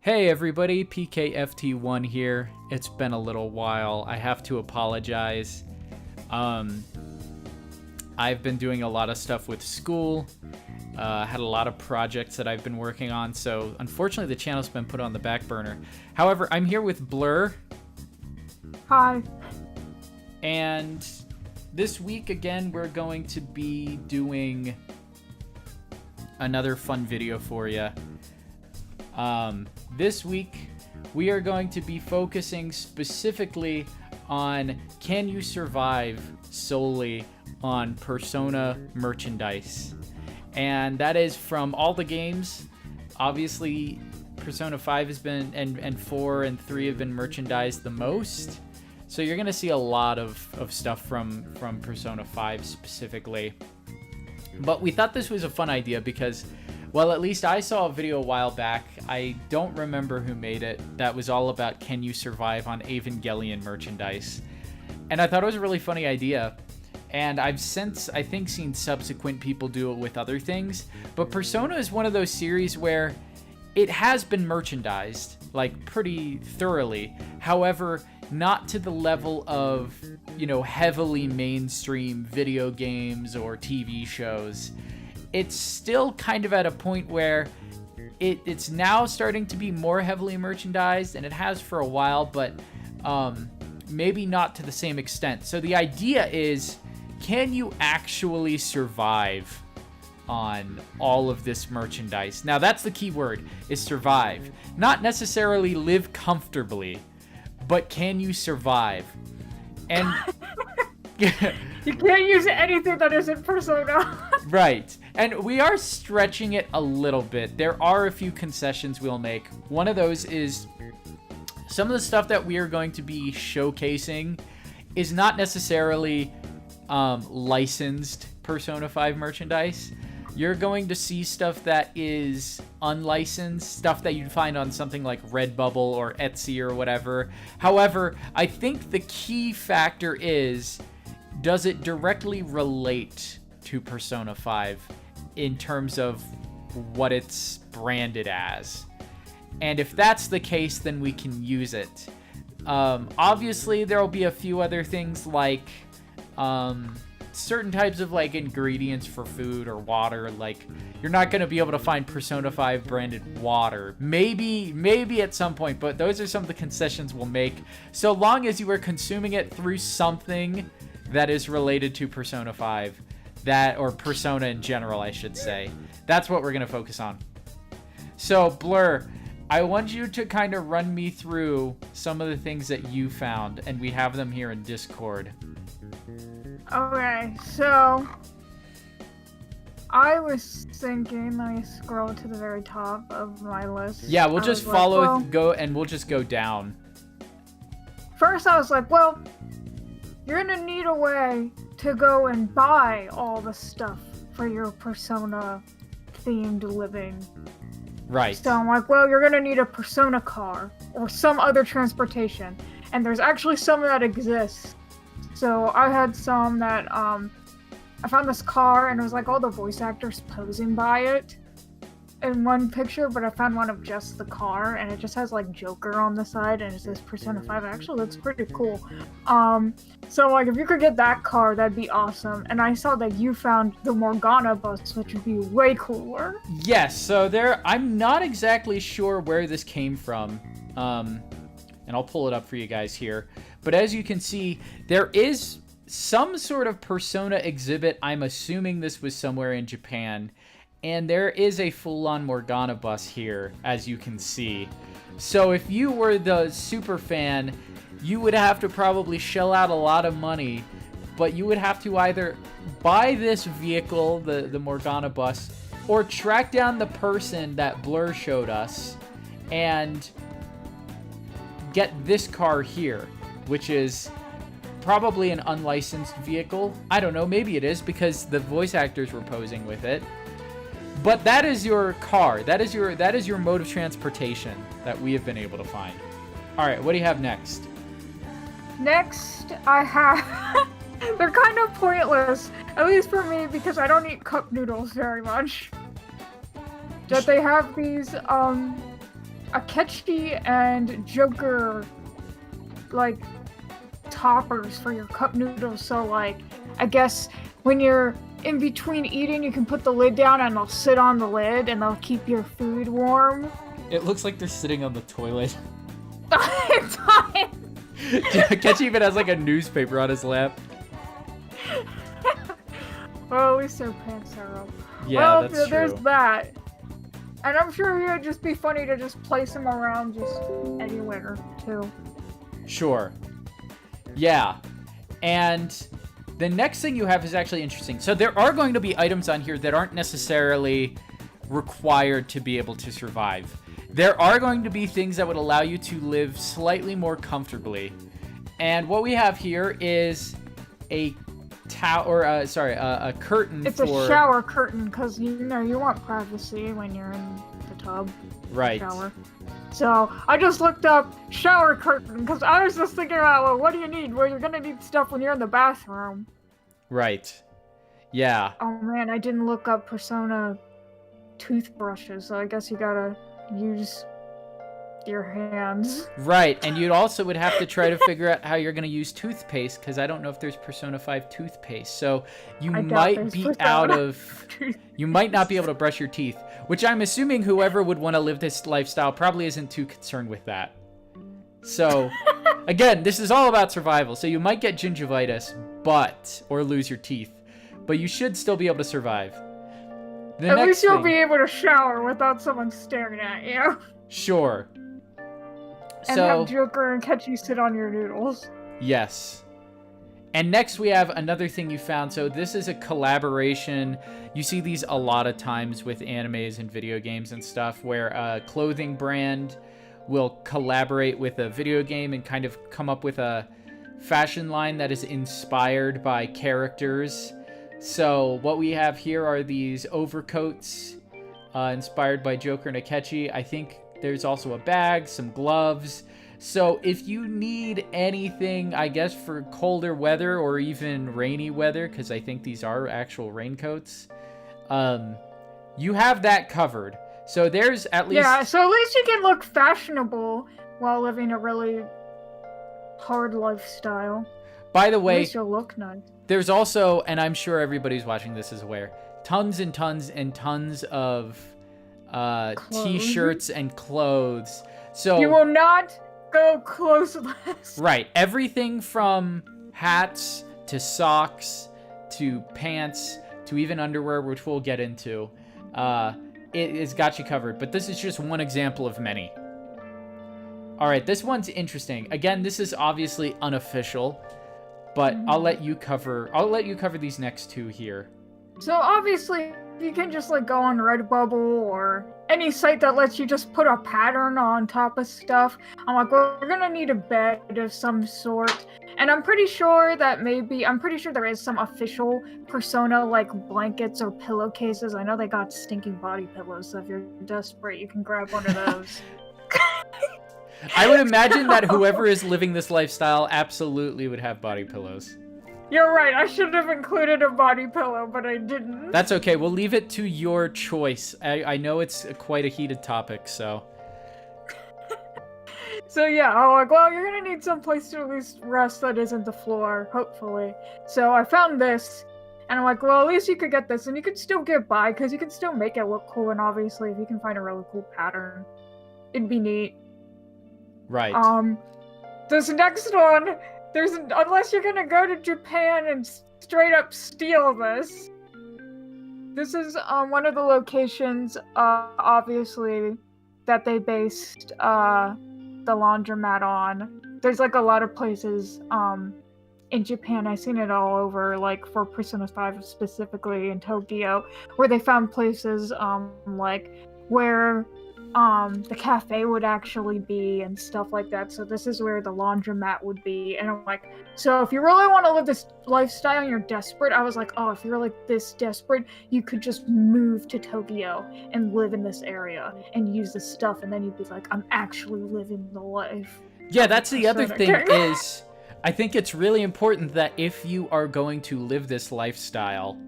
Hey everybody, PKFT1 here. It's been a little while. I have to apologize. I've been doing a lot of stuff with school. Had a lot of projects that I've been working on, so unfortunately the channel's been put on the back burner. However, I'm here with Blur. Hi. And this week, again, we're going to be doing another fun video for you. This week, we are going to be focusing specifically on can you survive solely on Persona merchandise. And that is from all the games. Obviously, Persona 5 has been, and 4 and 3 have been merchandised the most. So you're going to see a lot of stuff from Persona 5 specifically. But we thought this was a fun idea because, well, at least I saw a video a while back. I don't remember who made it. That was all about can you survive on Evangelion merchandise. And I thought it was a really funny idea. And I've since, I think, seen subsequent people do it with other things. But Persona is one of those series where it has been merchandised, like, pretty thoroughly. However, not to the level of, you know, heavily mainstream video games or TV shows. It's still kind of at a point where it's now starting to be more heavily merchandised, and it has for a while, but maybe not to the same extent. So the idea is, can you actually survive on all of this merchandise? Now that's the key word, is survive. Not necessarily live comfortably, but can you survive? And you can't use anything that isn't Persona. Right. And we are stretching it a little bit. There are a few concessions we'll make. One of those is some of the stuff that we are going to be showcasing is not necessarily licensed Persona 5 merchandise. You're going to see stuff that is unlicensed, stuff that you'd find on something like Redbubble or Etsy or whatever. However, I think the key factor is, does it directly relate to Persona 5 in terms of what it's branded as? And if that's the case, then we can use it. Obviously, there will be a few other things like certain types of like ingredients for food or water. Like, you're not going to be able to find Persona 5 branded water. Maybe at some point, but those are some of the concessions we'll make. So long as you are consuming it through something that is related to Persona 5, or Persona in general, I should say. That's what we're going to focus on. So, Blur, I want you to kind of run me through some of the things that you found, and we have them here in Discord. Okay, so I was thinking, let me scroll to the very top of my list. Yeah, we'll just follow, we'll just go down. First, I was like, well, you're gonna need a way to go and buy all the stuff for your Persona-themed living. Right. So I'm like, well, you're gonna need a Persona car or some other transportation. And there's actually some that exist. So I had some that, I found this car and it was like all the voice actors posing by it in one picture, but I found one of just the car and it just has like Joker on the side and it says Persona 5. Actually, that's pretty cool. So like if you could get that car, that'd be awesome. And I saw that you found the Morgana bus, which would be way cooler. Yes, so I'm not exactly sure where this came from. And I'll pull it up for you guys here. But as you can see, there is some sort of Persona exhibit. I'm assuming this was somewhere in Japan. And there is a full-on Morgana bus here, as you can see. So if you were the super fan, you would have to probably shell out a lot of money. But you would have to either buy this vehicle, the Morgana bus, or track down the person that Blur showed us and get this car here, which is probably an unlicensed vehicle. I don't know, maybe it is because the voice actors were posing with it. But that is your car. That is your mode of transportation that we have been able to find. All right, what do you have next? Next, I have... They're kind of pointless, at least for me, because I don't eat cup noodles very much. That they have these, Akechi and Joker, like, toppers for your cup noodles. So, like, I guess when you're in between eating, you can put the lid down and they'll sit on the lid and they'll keep your food warm. It looks like they're sitting on the toilet. Time. Akechi even has like a newspaper on his lap. Well, at least their pants are up. Yeah, well, that's true. There's that. And I'm sure it would just be funny to just place them around just anywhere, too. Sure. Yeah. And the next thing you have is actually interesting. So there are going to be items on here that aren't necessarily required to be able to survive. There are going to be things that would allow you to live slightly more comfortably. And what we have here is a a curtain it's for... a shower curtain, because, you know, you want privacy when you're in the tub. Right. Shower. So, I just looked up shower curtain, because I was just thinking about, well, what do you need? Well, you're gonna need stuff when you're in the bathroom. Right. Yeah. Oh man, I didn't look up Persona toothbrushes, so I guess you gotta use your hands. Right, and you also would have to try to figure out how you're going to use toothpaste, because I don't know if there's Persona 5 toothpaste. So you might be out of... You might not be able to brush your teeth, which I'm assuming whoever would want to live this lifestyle probably isn't too concerned with that. So, again, this is all about survival. So you might get gingivitis, or lose your teeth, but you should still be able to survive. At least you'll be able to shower without someone staring at you. Sure. And have Joker and Akechi sit on your noodles. Yes. And next we have another thing you found. So this is a collaboration. You see these a lot of times with animes and video games and stuff, where a clothing brand will collaborate with a video game and kind of come up with a fashion line that is inspired by characters. So what we have here are these overcoats inspired by Joker and Akechi. I think there's also a bag, some gloves. So if you need anything, I guess, for colder weather or even rainy weather, because I think these are actual raincoats, you have that covered. So there's at least... Yeah, so at least you can look fashionable while living a really hard lifestyle. By the way, at least you'll look nice. There's also, and I'm sure everybody's watching this is aware, tons and tons and tons of t-shirts and clothes. So you will not go clothesless. Right. Everything from hats to socks to pants to even underwear, which we'll get into. It has got you covered. But this is just one example of many. All right, this one's interesting. Again, this is obviously unofficial, but I'll let you cover these next two here. So obviously, you can just like go on Redbubble or any site that lets you just put a pattern on top of stuff. I'm like, well, we're gonna need a bed of some sort. And I'm pretty sure there is some official Persona like blankets or pillowcases. I know they got stinking body pillows, so if you're desperate, you can grab one of those. I would imagine that whoever is living this lifestyle absolutely would have body pillows. You're right, I should have included a body pillow, but I didn't. That's okay, we'll leave it to your choice. I know it's quite a heated topic, so... So yeah, I'm like, well, you're gonna need some place to at least rest that isn't the floor, hopefully. So I found this, and I'm like, well, at least you could get this, and you could still get by, because you can still make it look cool, and obviously, if you can find a really cool pattern, it'd be neat. Right. This next one, unless you're gonna go to Japan and straight up steal this. This is one of the locations, obviously, that they based the Laundromat on. There's like a lot of places in Japan. I've seen it all over, like for Persona 5 specifically in Tokyo, where they found places like where the cafe would actually be and stuff like that. So this is where the laundromat would be. And I'm like, so if you really want to live this lifestyle and you're desperate, I was like, oh, if you're like this desperate, you could just move to Tokyo and live in this area and use this stuff, and then you'd be like, I'm actually living the life. Yeah, that's the other thing is, I think it's really important that if you are going to live this lifestyle,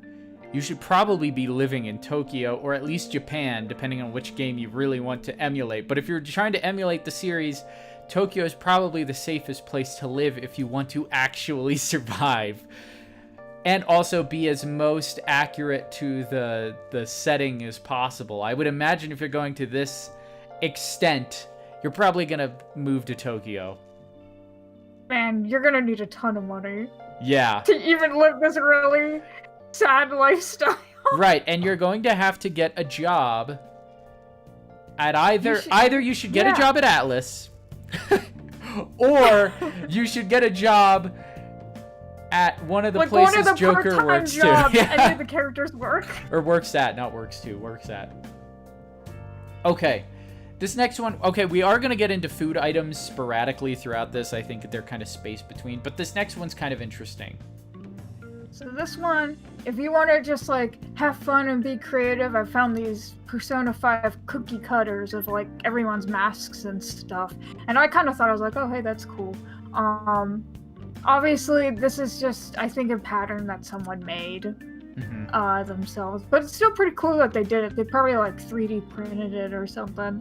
you should probably be living in Tokyo or at least Japan, depending on which game you really want to emulate. But if you're trying to emulate the series, Tokyo is probably the safest place to live if you want to actually survive. And also be as most accurate to the setting as possible. I would imagine if you're going to this extent, you're probably going to move to Tokyo. Man, you're gonna need a ton of money. Yeah. To even live this really sad lifestyle. Right, and you're going to have to get a job at either you should get a job at Atlas, or you should get a job at one of the places one of the Joker part-time works jobs to. any of the characters work. Or works at, not works to, works at. Okay. This next one, okay, we are going to get into food items sporadically throughout this. I think they're kind of spaced between, but this next one's kind of interesting. So this one, if you want to just like have fun and be creative, I found these Persona 5 cookie cutters of like everyone's masks and stuff. And I kind of thought, I was like, oh, hey, that's cool. Obviously, this is just, I think, a pattern that someone made themselves. But it's still pretty cool that they did it. They probably like 3D printed it or something.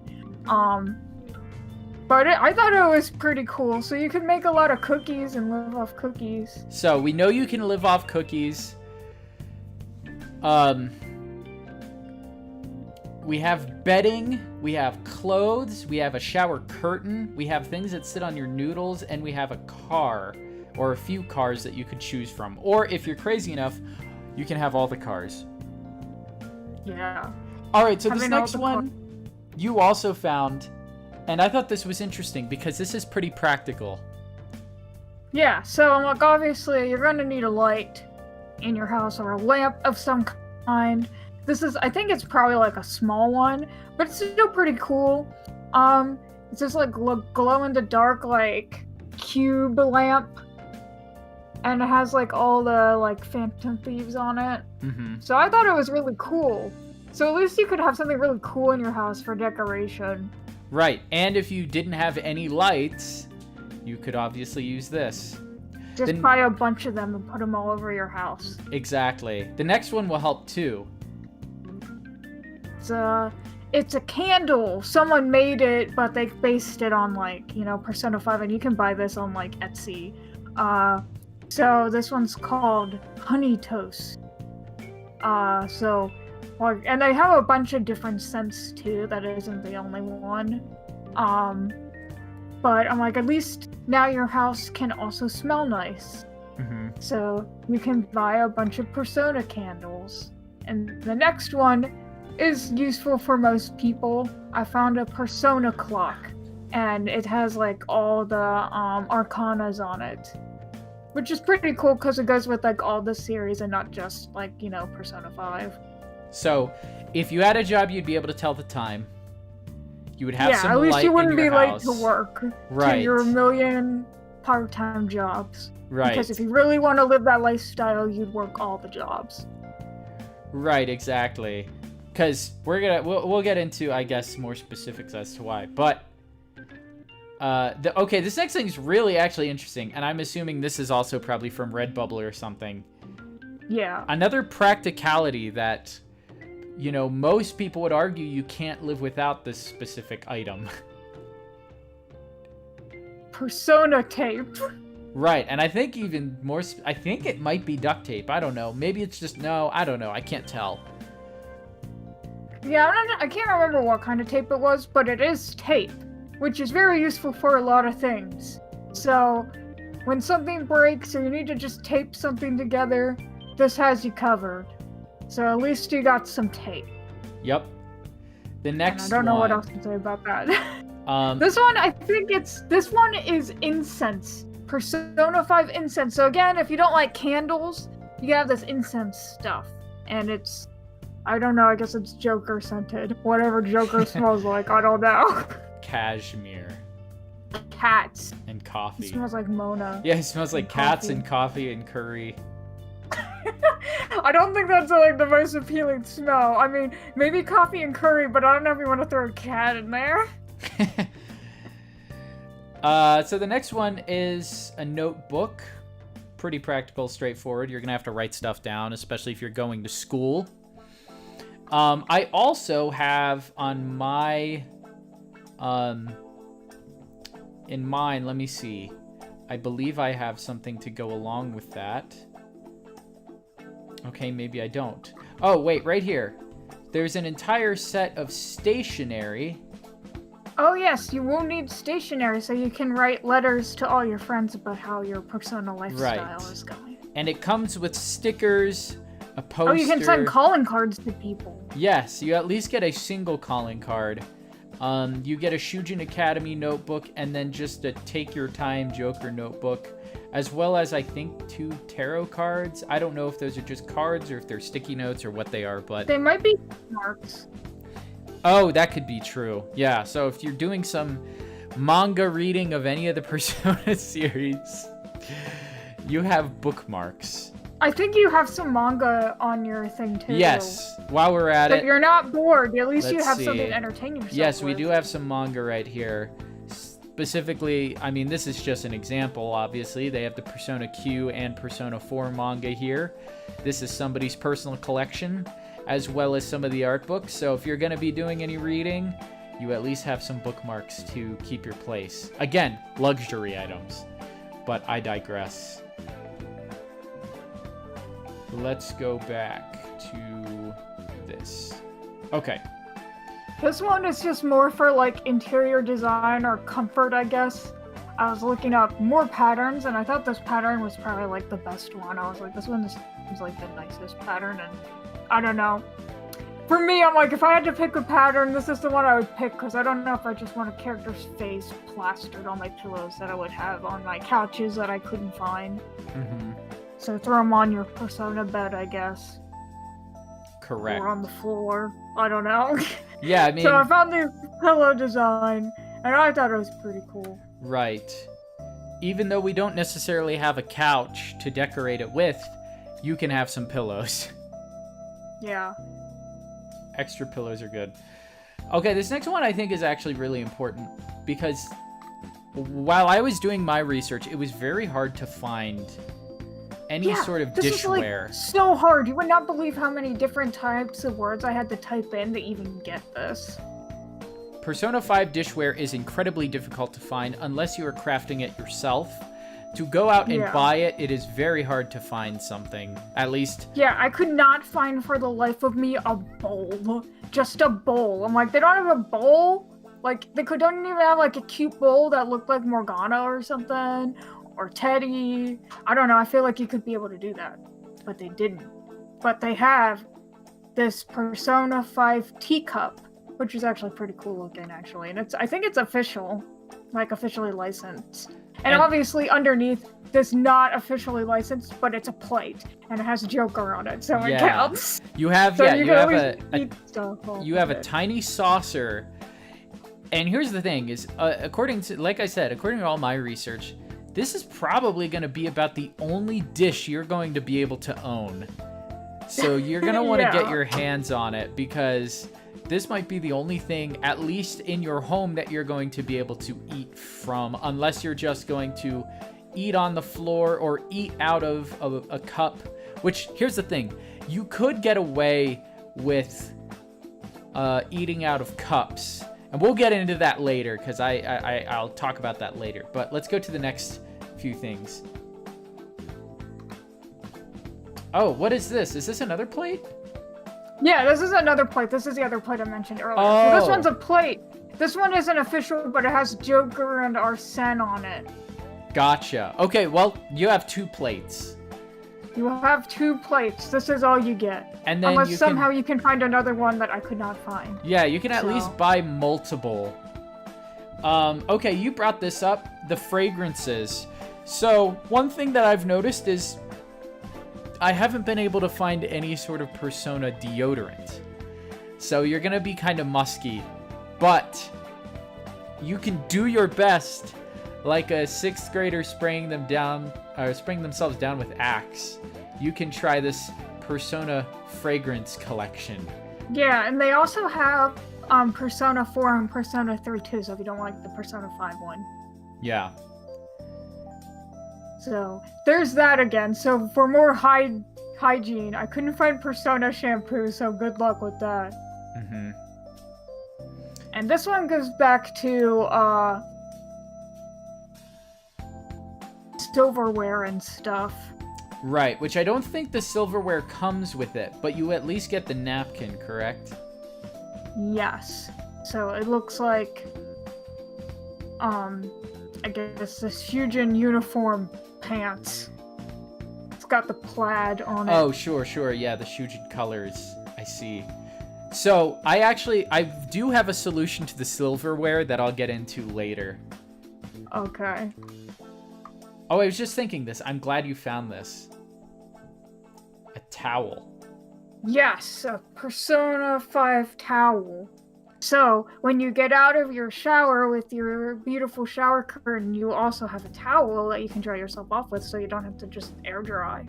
But I thought it was pretty cool. So you can make a lot of cookies and live off cookies. So we know you can live off cookies. We have bedding, we have clothes, we have a shower curtain, we have things that sit on your noodles, and we have a car, or a few cars that you could choose from. Or if you're crazy enough, you can have all the cars. Yeah. Alright, so this next one you also found, and I thought this was interesting because this is pretty practical. Yeah, so like obviously you're going to need a light in your house or a lamp of some kind. This is, I think it's probably like a small one, but it's still pretty cool. It's just like glow in the dark like cube lamp, and it has like all the like Phantom Thieves on it. So I thought it was really cool. So at least you could have something really cool in your house for decoration. Right, and if you didn't have any lights, you could obviously use this. Just buy a bunch of them and put them all over your house. Exactly. The next one will help too. It's a candle. Someone made it, but they based it on like, you know, Persona 5, and you can buy this on like Etsy. So this one's called Honey Toast. And they have a bunch of different scents too. That isn't the only one. But I'm like, at least now your house can also smell nice. So you can buy a bunch of Persona candles. And the next one is useful for most people. I found a Persona clock, and it has like all the arcanas on it, which is pretty cool because it goes with like all the series and not just like, you know, Persona 5. So if you had a job, you'd be able to tell the time. You would have some light in your house. At least you wouldn't be late to work. Right. To your million part-time jobs. Right. Because if you really want to live that lifestyle, you'd work all the jobs. Right, exactly. Because we'll get into, I guess, more specifics as to why. But okay, this next thing is really actually interesting, and I'm assuming this is also probably from Redbubble or something. Yeah. Another practicality that, you know, most people would argue you can't live without this specific item. Persona tape. Right, and I think even more, I think it might be duct tape. I don't know. Maybe it's just, no, I don't know. I can't tell. Yeah, I can't remember what kind of tape it was, but it is tape, which is very useful for a lot of things. So, when something breaks or you need to just tape something together, this has you covered. So at least you got some tape. Yep. The next one. I don't know what else to say about that. This one is incense. Persona 5 incense. So again, if you don't like candles, you have this incense stuff. And it's, I don't know, I guess it's Joker scented. Whatever Joker smells like, I don't know. Cashmere. Cats. And coffee. It smells like Mona. Yeah, it smells like cats and coffee and curry. I don't think that's like the most appealing smell. I mean, maybe coffee and curry, but I don't know if you want to throw a cat in there. So the next one is a notebook. pretty practical, straightforward. You're going to have to write stuff down, especially if you're going to school. I also have on my... in mine, let me see. I believe I have something to go along with that. Okay, maybe I don't. Oh, wait, right here. There's an entire set of stationery. Oh yes, you will need stationery so you can write letters to all your friends about how your Persona lifestyle is going. And it comes with stickers, a poster. Oh, you can send calling cards to people. Yes, you at least get a single calling card. You get a Shujin Academy notebook and then just a Take Your Time Joker notebook, as well as I think 2 tarot cards. I don't know if those are just cards or if they're sticky notes or what they are, but... They might be marks. Oh, that could be true. Yeah, so if you're doing some manga reading of any of the Persona series, you have bookmarks. I think you have some manga on your thing too. Yes, while we're at it. If you're not bored, at least you have see. something to entertain yourself Yes, with. we do have some manga right here. Specifically, I mean, this is just an example, obviously. They have the Persona Q and Persona 4 manga here. This is somebody's personal collection, as well as some of the art books. So if you're going to be doing any reading, you at least have some bookmarks to keep your place. Again, luxury items. But I digress. Let's go back to this. Okay. This one is just more for like interior design or comfort, I guess. I was looking up more patterns and I thought this pattern was probably like the best one. I was like, this one seems like the nicest pattern, and I don't know. For me, I'm like, if I had to pick a pattern, this is the one I would pick, because I don't know if I just want a character's face plastered on my pillows that I would have on my couches that I couldn't find. Mm-hmm. So throw them on your Persona bed, I guess. Correct. Or on the floor. I don't know. Yeah, I mean... So I found the pillow design, and I thought it was pretty cool. Right. Even though we don't necessarily have a couch to decorate it with, you can have some pillows. Yeah. Extra pillows are good. Okay, this next one I think is actually really important, because while I was doing my research, it was very hard to find any sort of dishware. This is like so hard. You would not believe how many different types of words I had to type in to even get this. Persona 5 dishware is incredibly difficult to find unless you are crafting it yourself. To go out and buy it, it is very hard to find something. At least... Yeah, I could not find for the life of me a bowl. Just a bowl. I'm like, they don't have a bowl? Like, they don't even have like a cute bowl that looked like Morgana or something? Or Teddy. I don't know, I feel like you could be able to do that. But they didn't. But they have this Persona 5 teacup, which is actually pretty cool looking, actually. And I think it's official. Like, officially licensed. And obviously underneath, it's not officially licensed, but it's a plate. And it has Joker on it, so it counts. You have, so you have a it. tiny saucer. And here's the thing, is according to, like I said, according to all my research, this is probably going to be about the only dish you're going to be able to own. So you're going to want to get your hands on it, because this might be the only thing, at least in your home, that you're going to be able to eat from, unless you're just going to eat on the floor or eat out of a cup. Which, here's the thing, you could get away with eating out of cups. And we'll get into that later, because I'll talk about that later. But let's go to the next few things. Oh, what is this? Is this another plate? Yeah, this is another plate. This is the other plate I mentioned earlier. Oh. So this one's a plate. This one isn't official, but it has Joker and Arsene on it. Gotcha. Okay, well, you have 2 plates. You have 2 plates. This is all you get. And then unless somehow you can find another one that I could not find. Yeah, you can at least buy multiple. Okay, you brought this up, the fragrances. So, one thing that I've noticed is I haven't been able to find any sort of Persona deodorant. So you're gonna be kind of musky, but you can do your best, like a 6th grader spraying themselves down with Axe. You can try this Persona fragrance collection. Yeah, and they also have Persona 4 and Persona 3 too, so if you don't like the Persona 5 one. Yeah. So there's that again. So for more hygiene, I couldn't find Persona shampoo, so good luck with that. Mm-hmm. And this one goes back to silverware and stuff. Right, which I don't think the silverware comes with it, but you at least get the napkin, correct? Yes. So it looks like, I guess this Hygiene uniform pants. It's got the plaid on it. Oh, sure. Yeah, the Shujin colors. I see. So, I do have a solution to the silverware that I'll get into later. Okay. Oh, I was just thinking this. I'm glad you found this. A towel. Yes, a Persona 5 towel. So, when you get out of your shower with your beautiful shower curtain, you also have a towel that you can dry yourself off with, so you don't have to just air dry.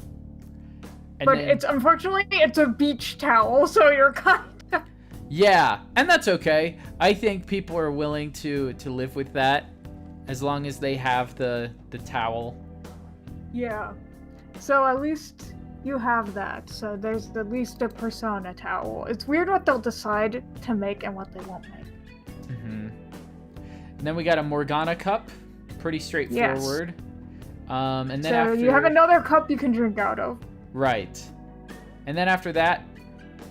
And but then, it's unfortunately a beach towel, so you're kind of... Yeah, and that's okay. I think people are willing to live with that as long as they have the towel. Yeah. So at least you have that. So there's at least a Persona towel. It's weird what they'll decide to make and what they won't make. Mm-hmm. And then we got a Morgana cup. Pretty straightforward. Yes. And then so after... you have another cup you can drink out of. Right. And then after that,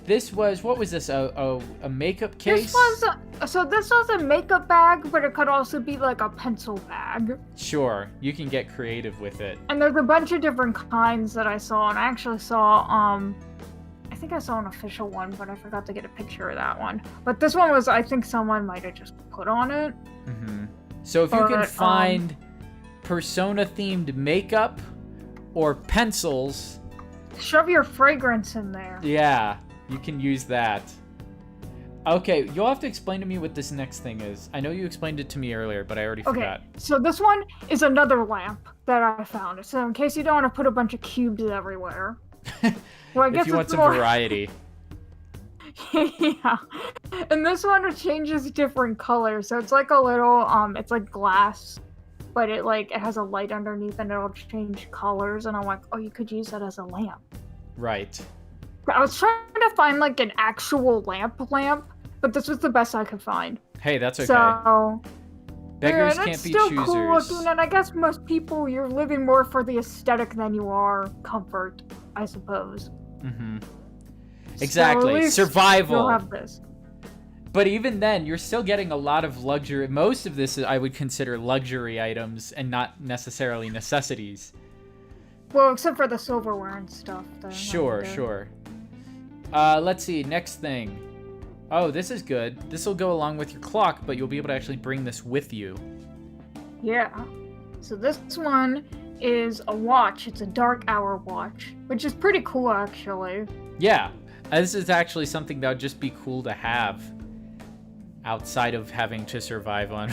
this was, what was this, a makeup case? This was a makeup bag, but it could also be like a pencil bag. Sure, you can get creative with it. And there's a bunch of different kinds that I saw, and I actually saw, I think I saw an official one, but I forgot to get a picture of that one. But this one was, I think someone might have just put on it. Mm-hmm. So if you can find Persona-themed makeup or pencils... Shove your fragrance in there. Yeah. You can use that. Okay, you'll have to explain to me what this next thing is. I know you explained it to me earlier, but I already forgot. So this one is another lamp that I found. So in case you don't want to put a bunch of cubes everywhere. Well, I guess if you want some variety. Yeah. And this one changes different colors. So it's like a little, it's like glass, but it has a light underneath and it'll change colors. And I'm like, oh, you could use that as a lamp. Right. I was trying to find like an actual lamp, but this was the best I could find. Hey, that's okay. So, beggars can't be choosers. It's still cool looking, and I guess most people, you're living more for the aesthetic than you are comfort, I suppose. Mm-hmm. Exactly. So survival. You'll have this. But even then, you're still getting a lot of luxury. Most of this I would consider luxury items and not necessarily necessities. Well, except for the silverware and stuff. Sure. Let's see, next thing. Oh, this is good. This will go along with your clock, but you'll be able to actually bring this with you. Yeah. So this one is a watch. It's a dark hour watch, which is pretty cool, actually. Yeah. This is actually something that would just be cool to have outside of having to survive on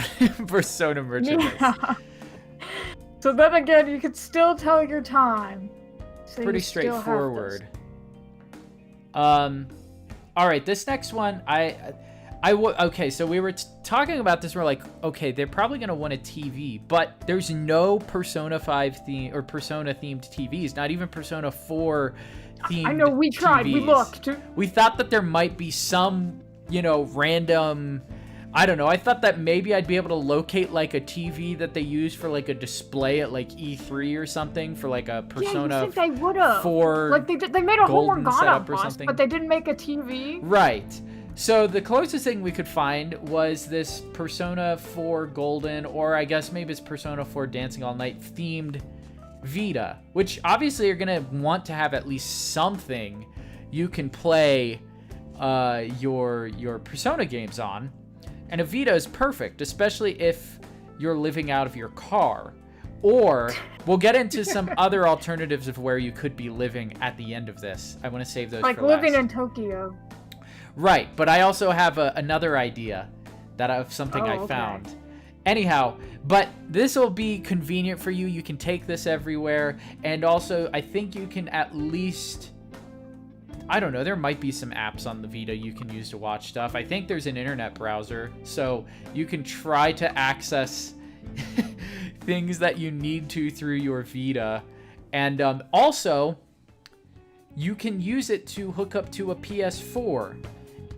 Persona merchandise. Yeah. So then again, you could still tell your time. So pretty straightforward. All right, this next one, okay, so we were talking about this, we're like, okay, they're probably going to want a TV, but there's no Persona 5 theme or Persona themed TVs, not even Persona 4 themed I know, we tried, TVs. We looked. We thought that there might be some, random, I don't know, I thought that maybe I'd be able to locate like a TV that they use for like a display at like E3 or something for like a Persona 4 like they made a whole Morgana bus, but they didn't make a TV. Right. So the closest thing we could find was this Persona 4 Golden, or I guess maybe it's Persona 4 Dancing All Night themed Vita, which obviously you're going to want to have at least something you can play your Persona games on. And a Vita is perfect, especially if you're living out of your car. Or we'll get into some other alternatives of where you could be living at the end of this. I want to save those for last. Like living in Tokyo. Right, but I also have another idea of something I found. Anyhow, but this will be convenient for you. You can take this everywhere. And also, I think you can at least... I don't know, there might be some apps on the Vita you can use to watch stuff. I think there's an internet browser, so you can try to access things that you need to through your Vita. And also, you can use it to hook up to a PS4.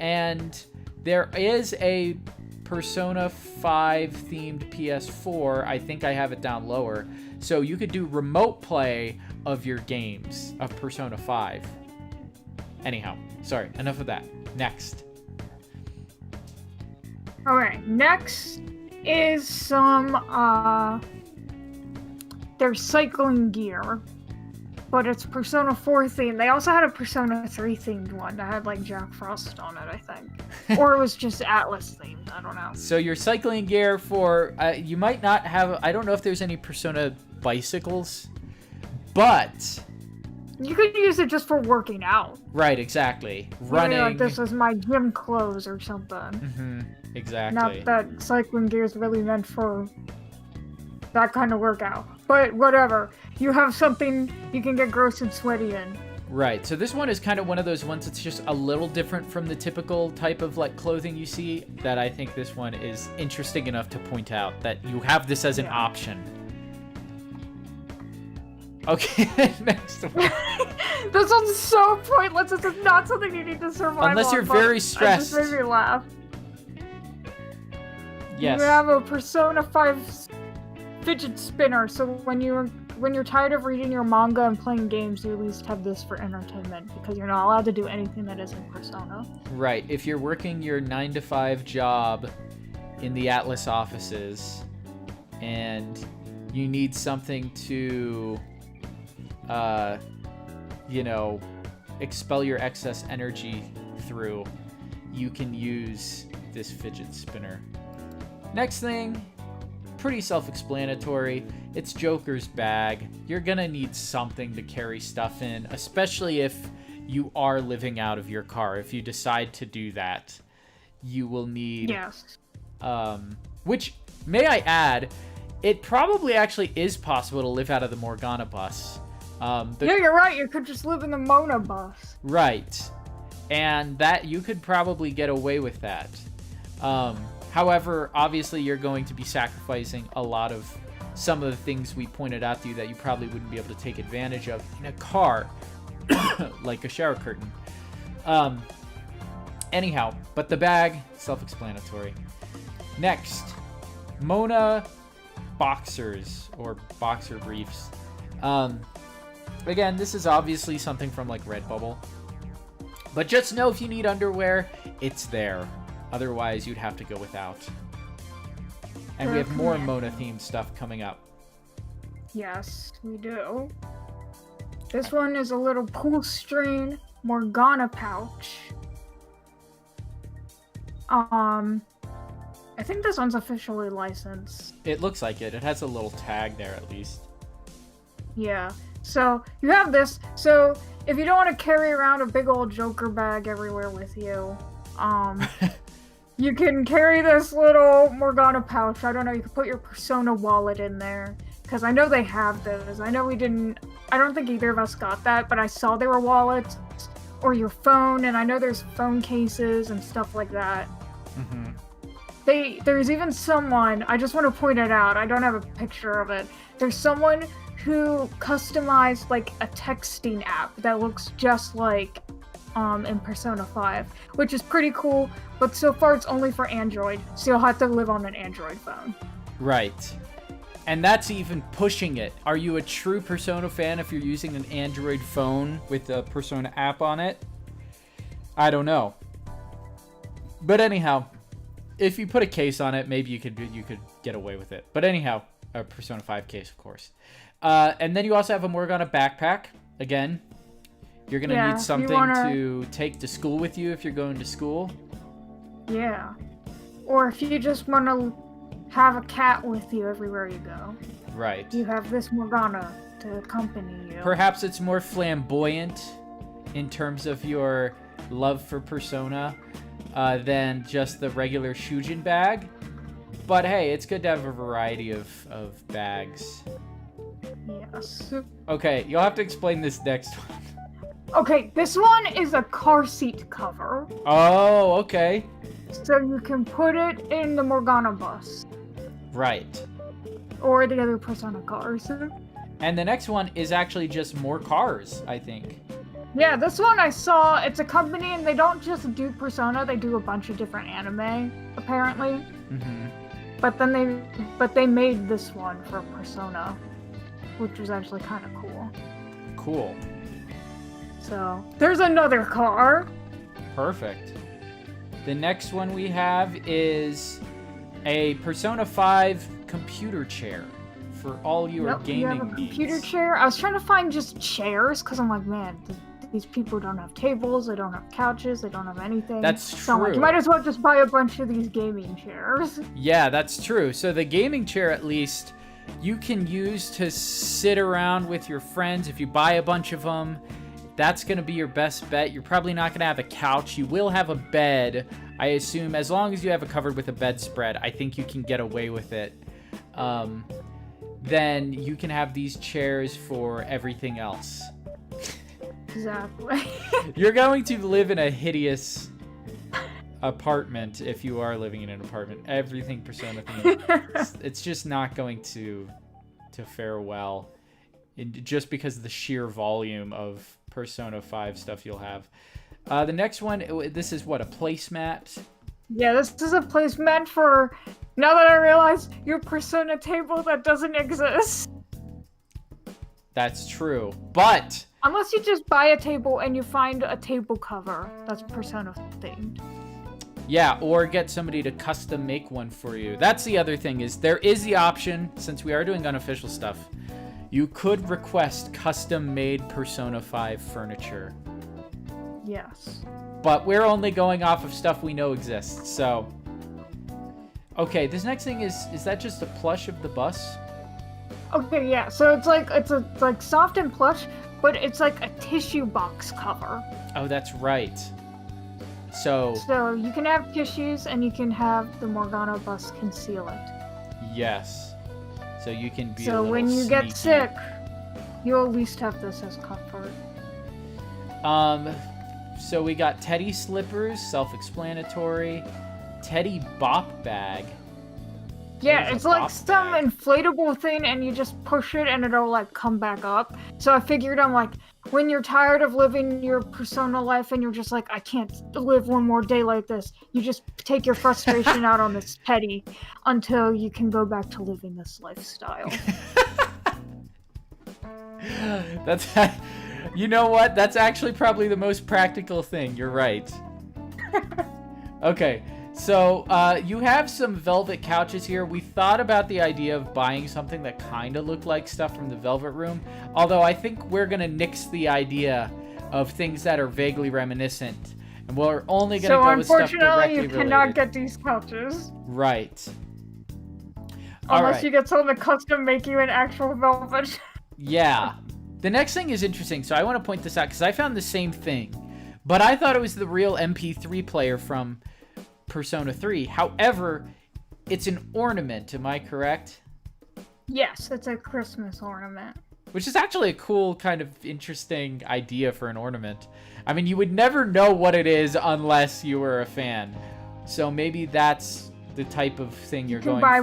And there is a Persona 5 themed PS4. I think I have it down lower. So you could do remote play of your games of Persona 5. Anyhow, sorry, enough of that. Next. Alright, next is some, there's cycling gear, but it's Persona 4 themed. They also had a Persona 3 themed one that had, like, Jack Frost on it, I think. Or it was just Atlas themed, I don't know. So your cycling gear for, you might not have, I don't know if there's any Persona bicycles, but... You could use it just for working out. Right, exactly. Running. Like, this is my gym clothes or something. Mm-hmm, exactly. Not that cycling gear is really meant for that kind of workout. But whatever. You have something you can get gross and sweaty in. Right, so this one is kind of one of those ones that's just a little different from the typical type of like clothing you see, that I think this one is interesting enough to point out that you have this as an option. Okay, next one. This one's so pointless. This is not something you need to survive Unless you're on, very stressed. It just made me laugh. Yes. You have a Persona 5 fidget spinner, so when you're tired of reading your manga and playing games, you at least have this for entertainment, because you're not allowed to do anything that isn't Persona. Right. If you're working your 9-to-5 job in the Atlas offices and you need something to expel your excess energy through, you can use this fidget spinner. Next thing, pretty self-explanatory. It's Joker's bag. You're gonna need something to carry stuff in, especially if you are living out of your car. If you decide to do that, you will need... Yes. Which, may I add, it probably actually is possible to live out of the Morgana bus. Yeah, you're right. You could just live in the Mona bus. Right. And that you could probably get away with that. However, obviously you're going to be sacrificing a lot of some of the things we pointed out to you that you probably wouldn't be able to take advantage of in a car, like a shower curtain. Anyhow, but the bag, self-explanatory. Next, Mona boxers or boxer briefs. Again, this is obviously something from like Redbubble. But just know if you need underwear, it's there. Otherwise, you'd have to go without. And we have more Mona-themed stuff coming up. Yes, we do. This one is a little pull-string Morgana pouch. I think this one's officially licensed. It looks like it. It has a little tag there, at least. Yeah. So, you have this. So, if you don't want to carry around a big old Joker bag everywhere with you, you can carry this little Morgana pouch. I don't know, you can put your Persona wallet in there. Because I know they have those. I know I don't think either of us got that, but I saw they were wallets. Or your phone, and I know there's phone cases and stuff like that. Mm-hmm. There's even someone, I just want to point it out, I don't have a picture of it. There's someone who customized like a texting app that looks just like in Persona 5, which is pretty cool, but so far it's only for Android, so you'll have to live on an Android phone. Right. And that's even pushing it. Are you a true Persona fan if you're using an Android phone with the Persona app on it? I don't know. But anyhow, if you put a case on it, maybe you could get away with it. But anyhow, a Persona 5 case, of course. And then you also have a Morgana backpack. Again, you're going to need something to take to school with you if you're going to school. Yeah. Or if you just want to have a cat with you everywhere you go. Right. You have this Morgana to accompany you. Perhaps it's more flamboyant in terms of your love for Persona than just the regular Shujin bag. But hey, it's good to have a variety of bags. Yes. Okay, you'll have to explain this next one. Okay, this one is a car seat cover. Oh, okay. So you can put it in the Morgana bus. Right. or the other Persona cars. And the next one is actually just more cars, I think. Yeah, this one I saw, it's a company and they don't just do Persona, they do a bunch of different anime, apparently. Mm-hmm. But they made this one for Persona, which was actually kind of cool. Cool. So, there's another car. Perfect. The next one we have is a Persona 5 computer chair for all your gaming you have a computer needs. chair. I was trying to find just chairs, because I'm like, man, these people don't have tables, they don't have couches, they don't have anything. That's true. So I'm like, you might as well just buy a bunch of these gaming chairs. Yeah, that's true. So the gaming chair, at least, you can use to sit around with your friends. If you buy a bunch of them, that's going to be your best bet. You're probably not going to have a couch. You will have a bed, I assume. As long as you have it covered with a bedspread, I think you can get away with it. Then you can have these chairs for everything else. Exactly. You're going to live in a hideous apartment if you are living in an apartment. Everything Persona themed. It's just not going to fare well, just because of the sheer volume of Persona 5 stuff you'll have. The next one, this is what, a placemat? Yeah, this is a placemat for, now that I realize, your Persona table that doesn't exist. That's true, but... Unless you just buy a table and you find a table cover that's Persona themed. Yeah, or get somebody to custom make one for you. That's the other thing, is there is the option, since we are doing unofficial stuff, you could request custom-made Persona 5 furniture. Yes. But we're only going off of stuff we know exists, so... Okay, this next thing is that just a plush of the bus? Okay, yeah, so it's like soft and plush, but it's like a tissue box cover. Oh, that's right. So you can have tissues and you can have the Morgana bus conceal it. yes. So you can be So when you get sick, you'll at least have this as comfort. So we got Teddy slippers, self-explanatory. Teddy bop bag. Yeah, it's like some inflatable thing and you just push it and it'll like come back up. So I figured, I'm like, when you're tired of living your Persona life and you're just like, I can't live one more day like this, you just take your frustration out on this Teddy until you can go back to living this lifestyle. That's, you know what? That's actually probably the most practical thing. You're right. Okay. So, you have some velvet couches here. We thought about the idea of buying something that kind of looked like stuff from the Velvet Room. Although I think we're going to nix the idea of things that are vaguely reminiscent. And we're only going to go with stuff directly related. So, unfortunately, you cannot get these couches. Right. Unless you get someone to custom make you an actual velvet. Yeah. The next thing is interesting. So, I want to point this out because I found the same thing. But I thought it was the real MP3 player from Persona 3. However, it's an ornament, am I correct? Yes, it's a Christmas ornament. Which is actually a cool, kind of interesting idea for an ornament. I mean, you would never know what it is unless you were a fan. So maybe that's the type of thing you're going for.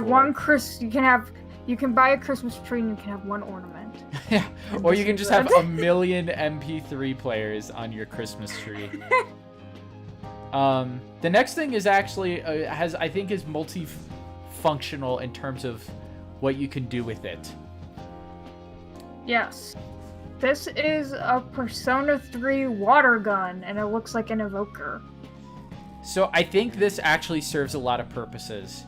You can buy a Christmas tree and you can have one ornament. Yeah, or you can just have a million MP3 players on your Christmas tree. The next thing is actually I think is multifunctional in terms of what you can do with it. Yes. This is a Persona 3 water gun, and it looks like an evoker. So I think this actually serves a lot of purposes.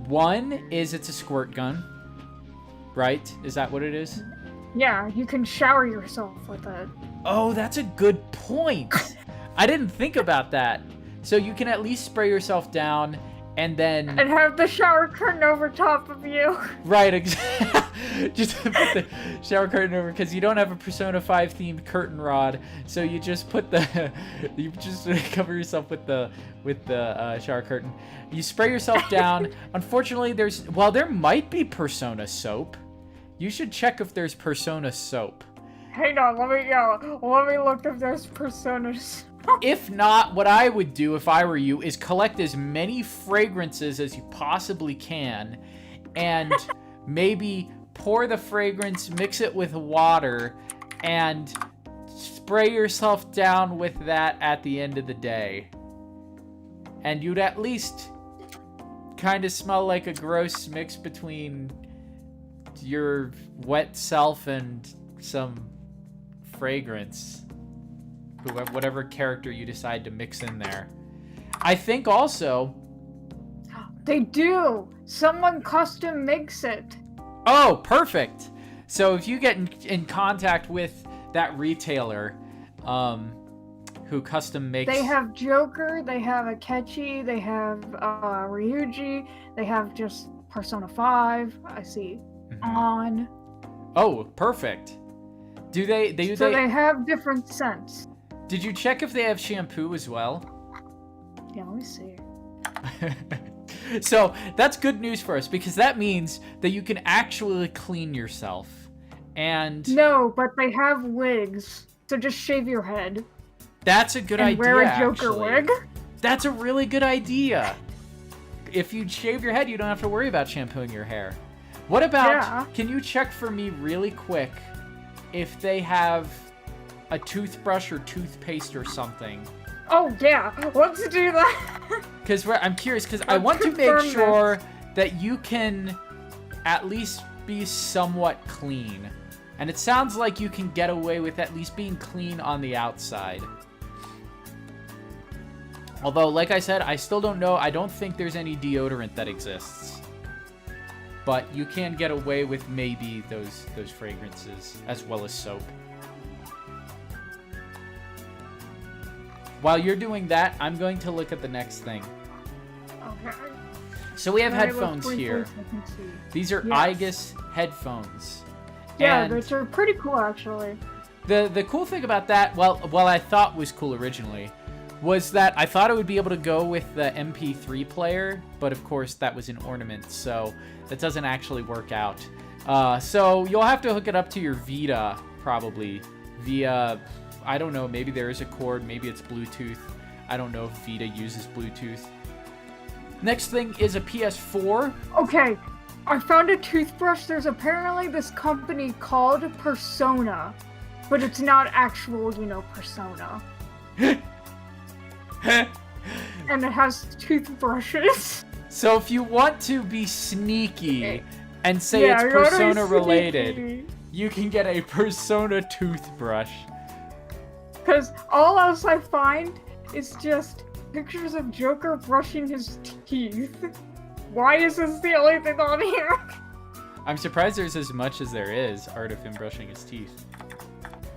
One is it's a squirt gun, right? Is that what it is? Yeah, you can shower yourself with it. Oh, that's a good point. I didn't think about that. So you can at least spray yourself down and then... And have the shower curtain over top of you. Right, just put the shower curtain over, because you don't have a Persona 5 themed curtain rod, so you just put you just cover yourself with the shower curtain. You spray yourself down. Unfortunately, there might be Persona soap. You should check if there's Persona soap. Hang on, let me look if there's Persona soap. If not, what I would do if I were you is collect as many fragrances as you possibly can and maybe pour the fragrance, mix it with water, and spray yourself down with that at the end of the day. And you'd at least kind of smell like a gross mix between your wet self and some fragrance. Whatever character you decide to mix in there. I think also... They do! Someone custom makes it. Oh, perfect! So if you get in contact with that retailer who custom makes... They have Joker, they have Akechi, they have Ryuji, they have just Persona 5, I see. On. Oh, perfect. Do they have different scents. Did you check if they have shampoo as well? Yeah, let me see. So that's good news for us, because that means that you can actually clean yourself. And no, but they have wigs, so just shave your head. That's a good idea. And wear a Joker actually. wig. That's a really good idea. If you shave your head, you don't have to worry about shampooing your hair. What about, yeah. Can you check for me really quick if they have a toothbrush or toothpaste or something? Oh, yeah. Let's do that. Because I'm curious, because I want to make sure that you can at least be somewhat clean. And it sounds like you can get away with at least being clean on the outside. Although, like I said, I still don't know. I don't think there's any deodorant that exists. But you can get away with maybe those fragrances, as well as soap. While you're doing that, I'm going to look at the next thing. Okay. So we have headphones here. These are yes. Igus headphones. Yeah, and they're pretty cool, actually. The cool thing about that, well, I thought was cool originally, was that I thought it would be able to go with the MP3 player, but of course that was an ornament, so that doesn't actually work out. So you'll have to hook it up to your Vita, probably, via, I don't know, maybe there is a cord, maybe it's Bluetooth. I don't know if Vita uses Bluetooth. Next thing is a PS4. Okay, I found a toothbrush. There's apparently this company called Persona, but it's not actual, Persona. And it has toothbrushes. So if you want to be sneaky and say it's Persona related, you can get a Persona toothbrush. Because all else I find is just pictures of Joker brushing his teeth. Why is this the only thing on here? I'm surprised there's as much as there is art of him brushing his teeth.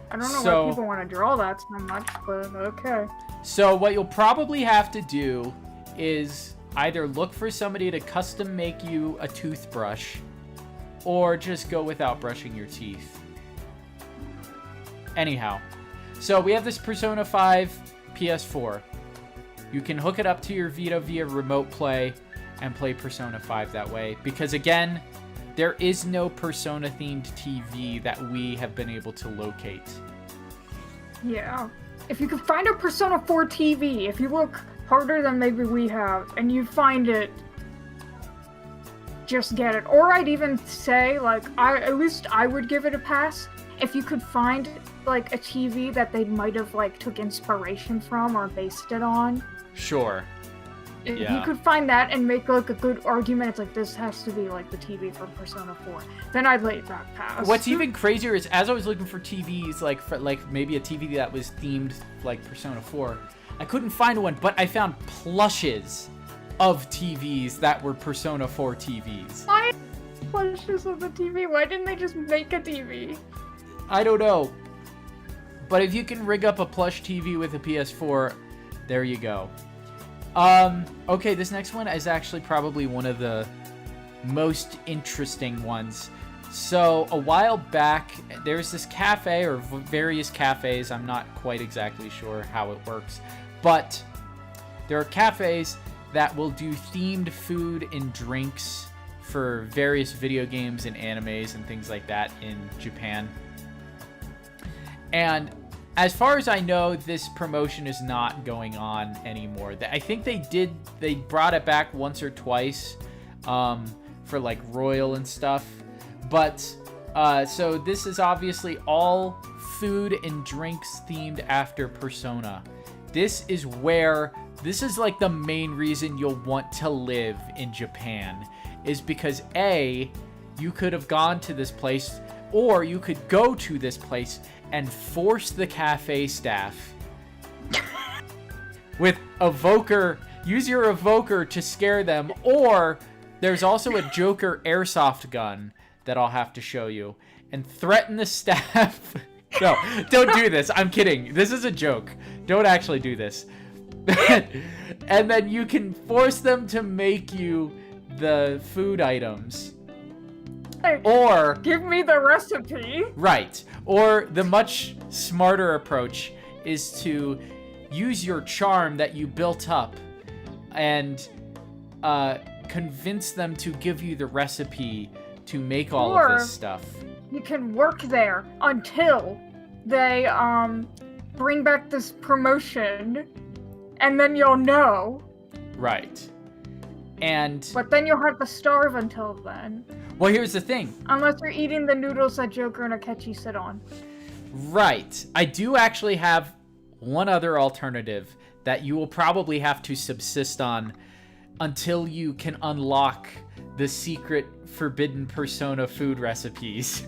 I don't know why people want to draw that so much, but okay. So what you'll probably have to do is either look for somebody to custom make you a toothbrush, or just go without brushing your teeth. Anyhow, so we have this Persona 5 PS4. You can hook it up to your Vita via remote play and play Persona 5 that way. Because again, there is no Persona-themed TV that we have been able to locate. Yeah. If you can find a Persona 4 TV, if you look harder than maybe we have, and you find it, just get it. Or I'd even say, at least I would give it a pass, if you could find, a TV that they might have, took inspiration from or based it on. Sure. If you could find that and make, a good argument, it's this has to be, the TV for Persona 4, then I'd let that pass. What's even crazier is, as I was looking for TVs, for maybe a TV that was themed like Persona 4, I couldn't find one, but I found plushes of TVs that were Persona 4 TVs. Why plushes of the TV? Why didn't they just make a TV? I don't know. But if you can rig up a plush TV with a PS4, there you go. Okay, this next one is actually probably one of the most interesting ones. So, a while back, there's this cafe, or various cafes, I'm not quite exactly sure how it works, but there are cafes that will do themed food and drinks for various video games and animes and things like that in Japan. And as far as I know, this promotion is not going on anymore. I think they brought it back once or twice for like royal and stuff. But so this is obviously all food and drinks themed after Persona. This is like the main reason you'll want to live in Japan, is because A, you could have gone to this place, or you could go to this place and force the cafe staff with use your evoker to scare them, or there's also a Joker airsoft gun that I'll have to show you, and threaten the staff. No, don't do this. I'm kidding. This is a joke. Don't actually do this. And then you can force them to make you the food items. Or give me the recipe. Right. Or the much smarter approach is to use your charm that you built up and convince them to give you the recipe to make all of this stuff. You can work there until they bring back this promotion, and then you'll know. Right. But then you'll have to starve until then. Well, here's the thing. Unless you're eating the noodles that Joker and Akechi sit on. Right. I do actually have one other alternative that you will probably have to subsist on until you can unlock the secret forbidden Persona food recipes.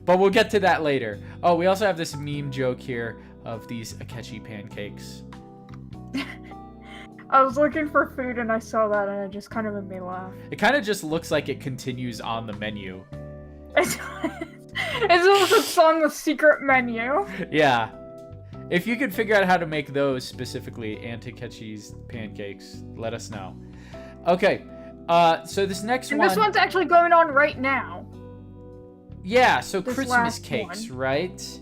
But we'll get to that later. Oh, we also have this meme joke here of these Akechi pancakes. I was looking for food and I saw that and it just kind of made me laugh. It kind of just looks like it continues on the menu. It's almost on the secret menu. Yeah. If you could figure out how to make those specifically, and Akechi's pancakes, let us know. Okay. So this next one... This one's actually going on right now. Yeah, so Christmas cakes, right?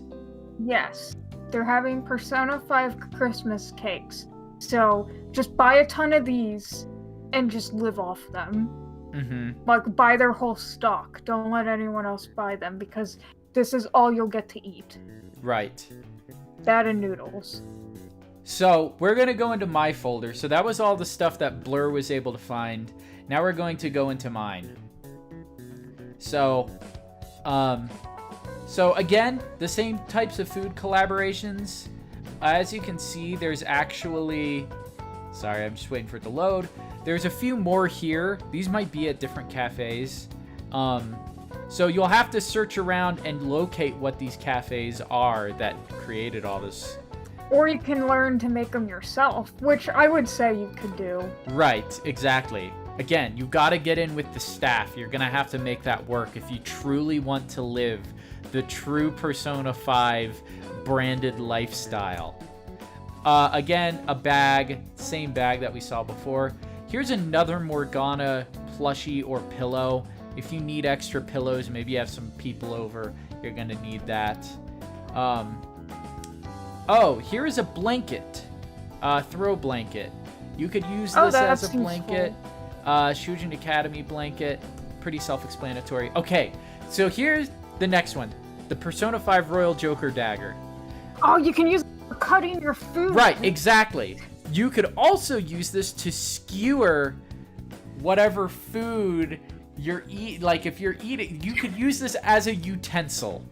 Yes. They're having Persona 5 Christmas cakes. So, just buy a ton of these and just live off them. Mm-hmm. Like, buy their whole stock. Don't let anyone else buy them, because this is all you'll get to eat. Right. That and noodles. So, we're going to go into my folder. So, that was all the stuff that Blur was able to find. Now we're going to go into mine. So again, the same types of food collaborations. As you can see, there's actually... Sorry, I'm just waiting for it to load. There's a few more here. These might be at different cafes. So you'll have to search around and locate what these cafes are that created all this. Or you can learn to make them yourself, which I would say you could do. Right, exactly. Again, you've got to get in with the staff. You're going to have to make that work if you truly want to live the true Persona 5 branded lifestyle. Again, a bag, same bag that we saw before. Here's another Morgana plushie or pillow. If you need extra pillows, maybe you have some people over, you're going to need that. Oh, here is a blanket. Throw blanket. You could use this as a blanket. Shujin Academy blanket. Pretty self-explanatory. Okay, so here's the next one. The Persona 5 Royal Joker Dagger. Oh, you can use it for cutting your food. Right, exactly. You could also use this to skewer whatever food you're eating. Like, if you're eating, you could use this as a utensil.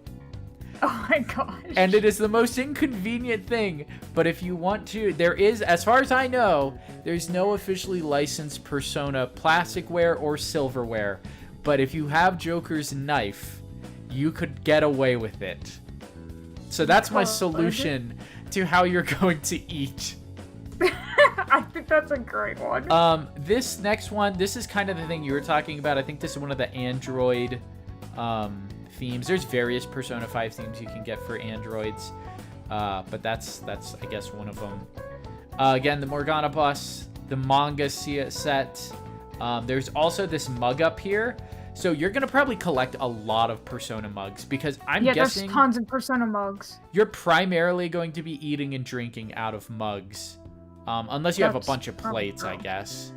Oh my gosh. And it is the most inconvenient thing, but if you want to, there is, as far as I know, there's no officially licensed Persona plasticware or silverware. But if you have Joker's knife, you could get away with it. So that's my solution to how you're going to eat. I think that's a great one. This next one, this is kind of the thing you were talking about. I think this is one of the Android themes. There's various Persona 5 themes you can get for androids, but that's I guess one of them. Again, the Morgana bus, the manga set. There's also this mug up here. So you're gonna probably collect a lot of Persona mugs because I'm guessing there's tons of Persona mugs. You're primarily going to be eating and drinking out of mugs, unless you have a bunch of plates, I guess.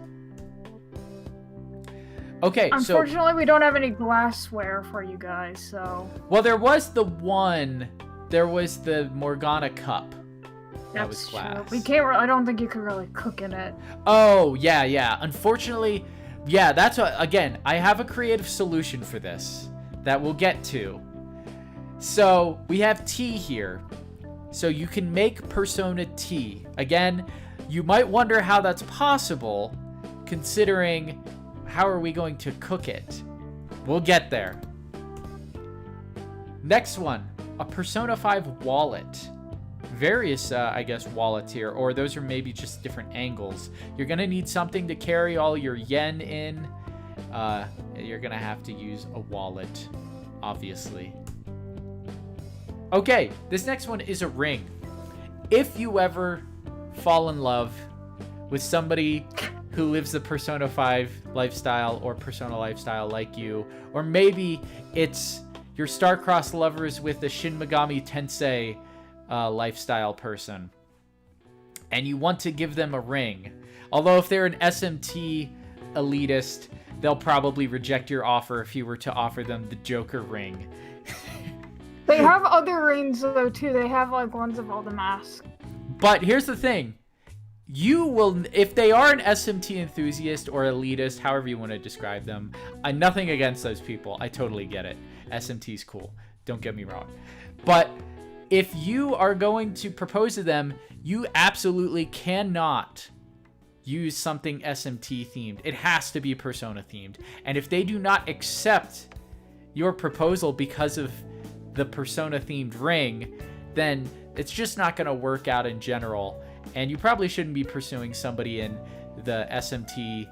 Okay, unfortunately, we don't have any glassware for you guys, so... Well, there was the Morgana cup. That was glass. True. We can't I don't think you can really cook in it. Oh, yeah. Unfortunately, Yeah, that's what, again, I have a creative solution for this that we'll get to. So we have tea here. So you can make persona tea. Again, you might wonder how that's possible, considering how are we going to cook it? We'll get there. Next one, a Persona 5 wallet. Various, I guess, wallets here, or those are maybe just different angles. You're gonna need something to carry all your yen in. You're gonna have to use a wallet, obviously. Okay, this next one is a ring. If you ever fall in love with somebody who lives the Persona 5 lifestyle or Persona lifestyle like you, or maybe it's your star-crossed lovers with the Shin Megami Tensei lifestyle person, and you want to give them a ring. Although if they're an SMT elitist, they'll probably reject your offer if you were to offer them the Joker ring. They have other rings though too. They have like ones of all the masks. But here's the thing. You will, if they are an SMT enthusiast or elitist, however you want to describe them, I'm nothing against those people. I totally get it. SMT's cool. Don't get me wrong. But if you are going to propose to them, you absolutely cannot use something SMT themed. It has to be Persona themed. And if they do not accept your proposal because of the Persona themed ring, then it's just not going to work out in general. And you probably shouldn't be pursuing somebody in the SMT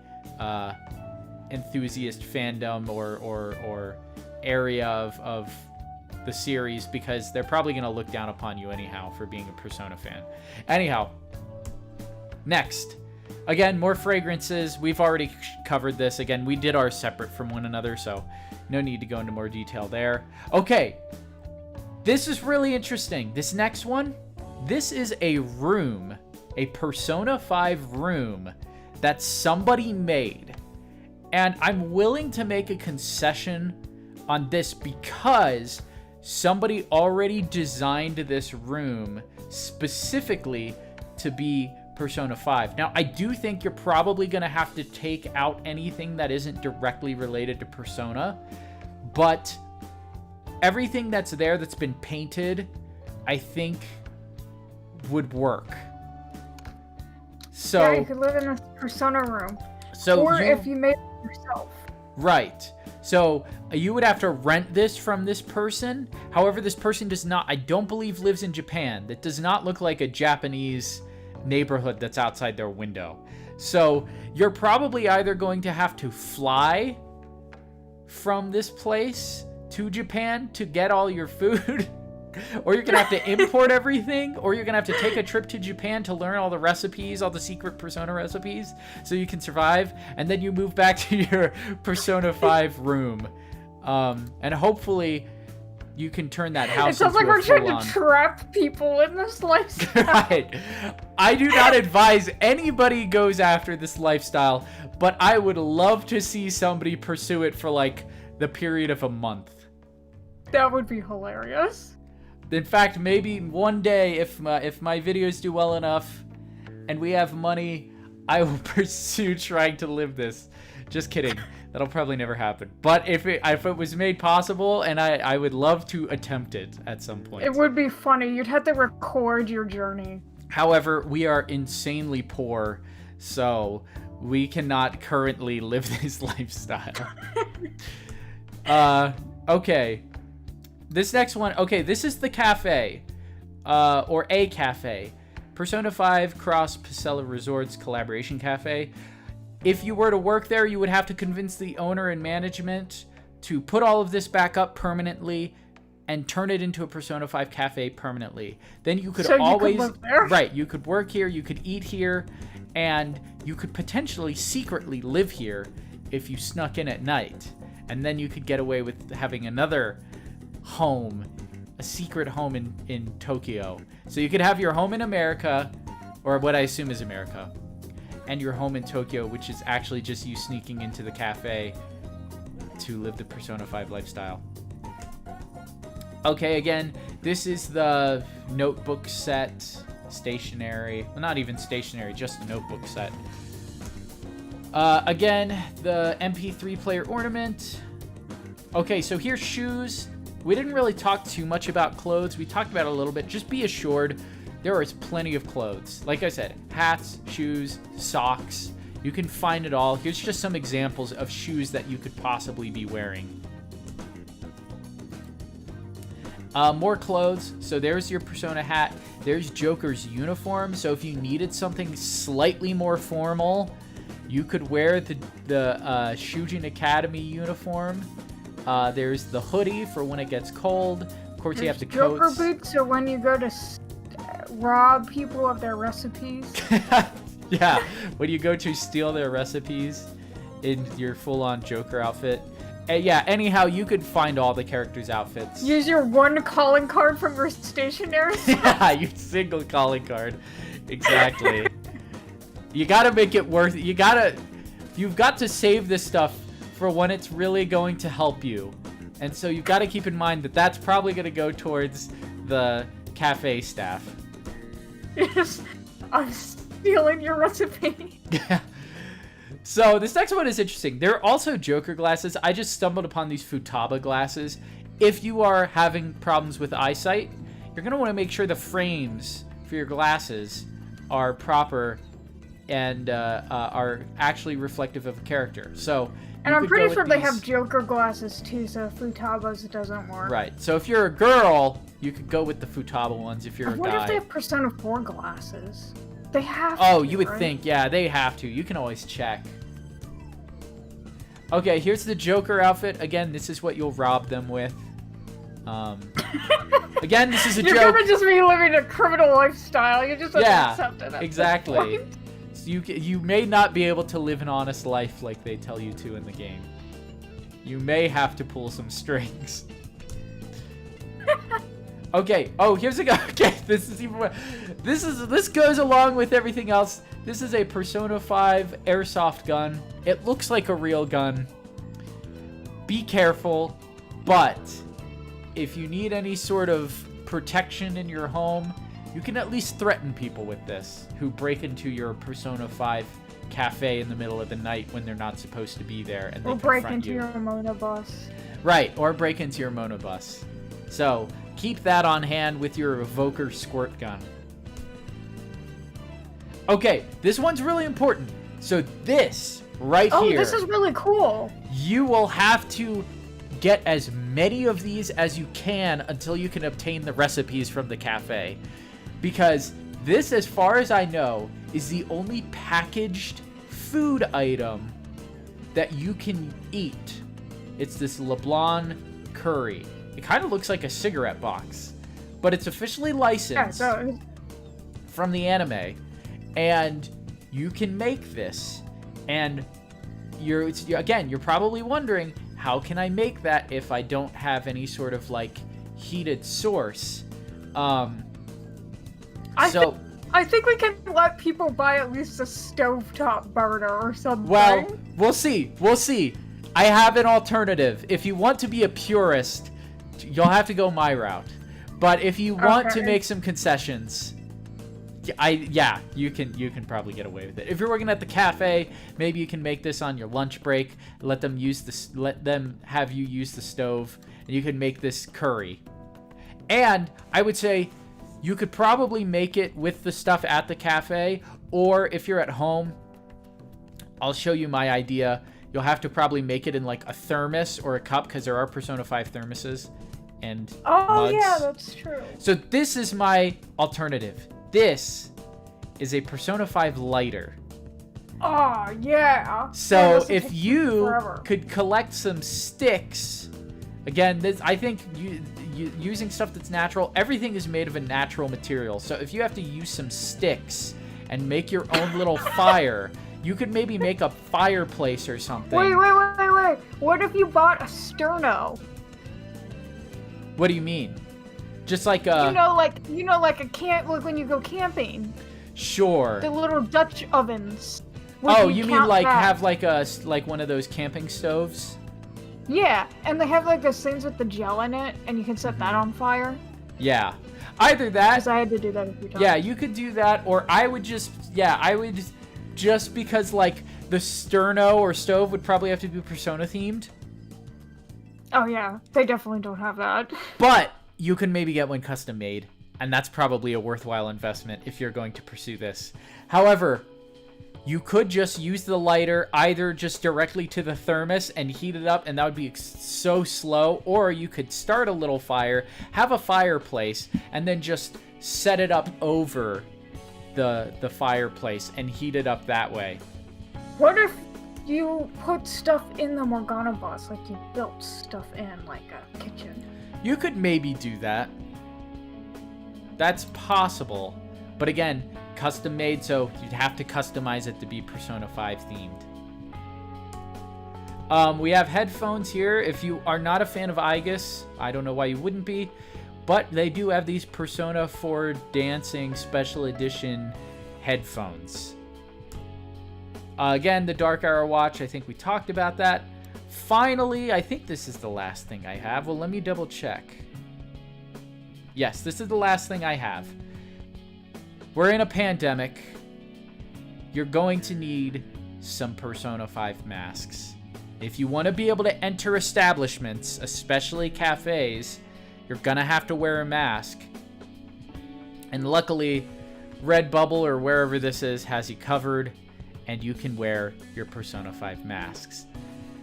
enthusiast fandom or area of the series, because they're probably going to look down upon you anyhow for being a Persona fan. Anyhow, next. Again, more fragrances. We've already covered this. Again, we did ours separate from one another, so no need to go into more detail there. Okay. This is really interesting. This next one, this is a room, a Persona 5 room that somebody made. And I'm willing to make a concession on this because somebody already designed this room specifically to be Persona 5. Now, I do think you're probably going to have to take out anything that isn't directly related to Persona, but everything that's there that's been painted, I think, would work. So yeah, you could live in a Persona room. So or if you made it yourself. Right. So you would have to rent this from this person. However, this person does not, I don't believe, lives in Japan. That does not look like a Japanese neighborhood that's outside their window. So you're probably either going to have to fly from this place to Japan to get all your food, or you're going to have to import everything, or you're going to have to take a trip to Japan to learn all the recipes, all the secret Persona recipes, so you can survive, and then you move back to your Persona 5 room. And hopefully you can turn that house into a full-on... It sounds like we're trying to trap people in this lifestyle. Right. I do not advise anybody goes after this lifestyle, but I would love to see somebody pursue it for, like, the period of a month. That would be hilarious. In fact, maybe one day, if my videos do well enough and we have money, I will pursue trying to live this. Just kidding. That'll probably never happen. But if it was made possible, and I would love to attempt it at some point. It would be funny. You'd have to record your journey. However, we are insanely poor, so we cannot currently live this lifestyle. Okay. This next one, okay, this is the cafe, or a cafe. Persona 5 Cross Pacella Resorts Collaboration Cafe. If you were to work there, you would have to convince the owner and management to put all of this back up permanently and turn it into a Persona 5 cafe permanently. Then you could always... You could live there? Right, you could work here, you could eat here, and you could potentially secretly live here if you snuck in at night. And then you could get away with having another home, a secret home in Tokyo. So you could have your home in America, or what I assume is America, and your home in Tokyo, which is actually just you sneaking into the cafe to live the Persona 5 lifestyle. Okay, again, this is the notebook set, stationery. Well, not even stationery, just a notebook set. Again, the MP3 player ornament. Okay, so here's shoes. We didn't really talk too much about clothes. We talked about it a little bit. Just be assured there is plenty of clothes. Like I said, hats, shoes, socks. You can find it all. Here's just some examples of shoes that you could possibly be wearing. More clothes. So there's your Persona hat. There's Joker's uniform. So if you needed something slightly more formal, you could wear the Shujin Academy uniform. There's the hoodie for when it gets cold. Of course, you have the Joker coats. boots, so when you go to rob people of their recipes. Yeah, when you go to steal their recipes in your full-on Joker outfit. Yeah, anyhow, you could find all the characters' outfits. Use your one calling card from your stationery. Yeah, your single calling card. Exactly. You gotta make it worth it. You've got to save this stuff for when it's really going to help you. And so you've got to keep in mind that that's probably going to go towards the cafe staff. Yes, I'm stealing your recipe. So this next one is interesting. There are also Joker glasses. I just stumbled upon these Futaba glasses. If you are having problems with eyesight, you're going to want to make sure the frames for your glasses are proper and are actually reflective of a character. So, and I'm pretty sure they have Joker glasses too, so Futaba's doesn't work. Right. So if you're a girl, you could go with the Futaba ones. If you're a guy. I wonder if they have Persona 4 glasses. They have to. Oh, you would right? think. Yeah, they have to. You can always check. Okay, here's the Joker outfit. Again, this is what you'll rob them with. Again, this is a You're joke. You're gonna just be living a criminal lifestyle. You just have to accept it. Exactly. You may not be able to live an honest life like they tell you to in the game. You may have to pull some strings. Okay. Oh, here's a guy. Okay, this is even more. This goes along with everything else. This is a Persona 5 airsoft gun. It looks like a real gun. Be careful, but if you need any sort of protection in your home, you can at least threaten people with this who break into your Persona 5 cafe in the middle of the night when they're not supposed to be there, and they break confront into you. your monobus. Right, or break into your monobus. So keep that on hand with your evoker squirt gun. Okay, this one's really important. So this right here. Oh, this is really cool. You will have to get as many of these as you can until you can obtain the recipes from the cafe. Because this, as far as I know, is the only packaged food item that you can eat. It's this LeBlanc curry. It kind of looks like a cigarette box, but it's officially licensed from the anime, and you can make this. And you're probably wondering, how can I make that if I don't have any sort of like heated source? I think we can let people buy at least a stovetop burner or something. Well, we'll see. I have an alternative. If you want to be a purist, you'll have to go my route. But if you want to make some concessions, you can probably get away with it. If you're working at the cafe, maybe you can make this on your lunch break. Let them have you use the stove, and you can make this curry. And I would say you could probably make it with the stuff at the cafe, or if you're at home, I'll show you my idea. You'll have to probably make it in like a thermos or a cup, because there are Persona 5 thermoses and mugs. Yeah, that's true. So this is my alternative. This is a Persona 5 lighter. Oh, yeah. So if you could collect some sticks, again, I think using stuff that's natural, everything is made of a natural material. So if you have to use some sticks and make your own little fire, you could maybe make a fireplace or something. Wait. What if you bought a sterno? What do you mean? Just like a... like when you go camping. Sure. The little Dutch ovens. Oh, you mean like have like one of those camping stoves? Yeah, and they have like those things with the gel in it, and you can set that on fire. Yeah. Either that. Because I had to do that a few times. Yeah, you could do that, or I would just because like the sterno or stove would probably have to be Persona themed. Oh yeah, they definitely don't have that. But you can maybe get one custom made, and that's probably a worthwhile investment if you're going to pursue this. However, you could just use the lighter either just directly to the thermos and heat it up, and that would be so slow, or you could start a little fire, have a fireplace, and then just set it up over the fireplace and heat it up that way. What if you put stuff in the Morgana bus, like you built stuff in, like a kitchen? You could maybe do that. That's possible. But again, custom made, so you'd have to customize it to be Persona 5 themed. We have headphones here. If you are not a fan of Aegis, I don't know why you wouldn't be, but they do have these Persona 4 Dancing Special Edition headphones. Again, the Dark Arrow watch, I think we talked about that. Finally, I think this is the last thing I have. Well, let me double check. Yes, this is the last thing I have. We're in a pandemic. You're going to need some Persona 5 masks. If you want to be able to enter establishments, especially cafes, you're gonna have to wear a mask. And luckily, Redbubble or wherever this is has you covered, and you can wear your Persona 5 masks.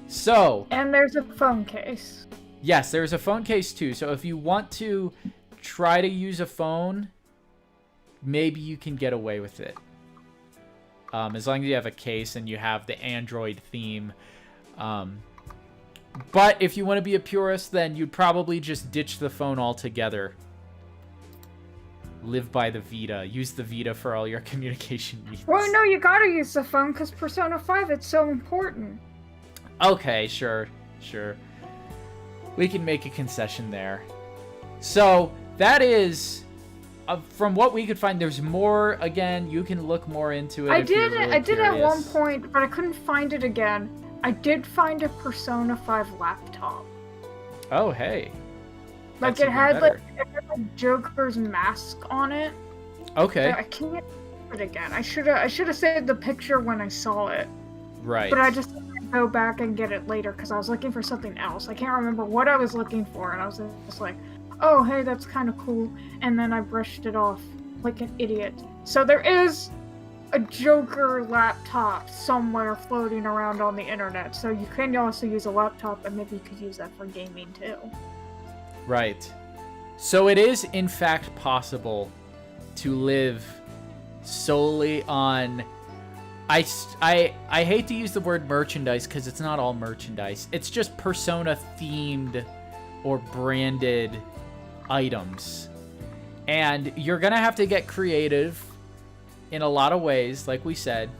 So... And there's a phone case. Yes, there's a phone case too. So if you want to try to use a phone, maybe you can get away with it. As long as you have a case and you have the Android theme. But if you want to be a purist, then you'd probably just ditch the phone altogether. Live by the Vita. Use the Vita for all your communication needs. Well, no, you gotta use the phone because Persona 5, it's so important. Okay, sure. We can make a concession there. So, that is... from what we could find, there's more. Again, you can look more into it. I did at one point, but I couldn't find it again. I did find a Persona 5 laptop. Oh, hey. Like it had like Joker's mask on it. Okay. I can't get it again. I should have saved the picture when I saw it. Right. But I just go back and get it later because I was looking for something else. I can't remember what I was looking for, and I was just like, oh, hey, that's kind of cool. And then I brushed it off like an idiot. So there is a Joker laptop somewhere floating around on the internet. So you can also use a laptop, and maybe you could use that for gaming too. Right. So it is, in fact, possible to live solely on... I hate to use the word merchandise because it's not all merchandise. It's just Persona-themed or branded items. And you're going to have to get creative in a lot of ways, like we said.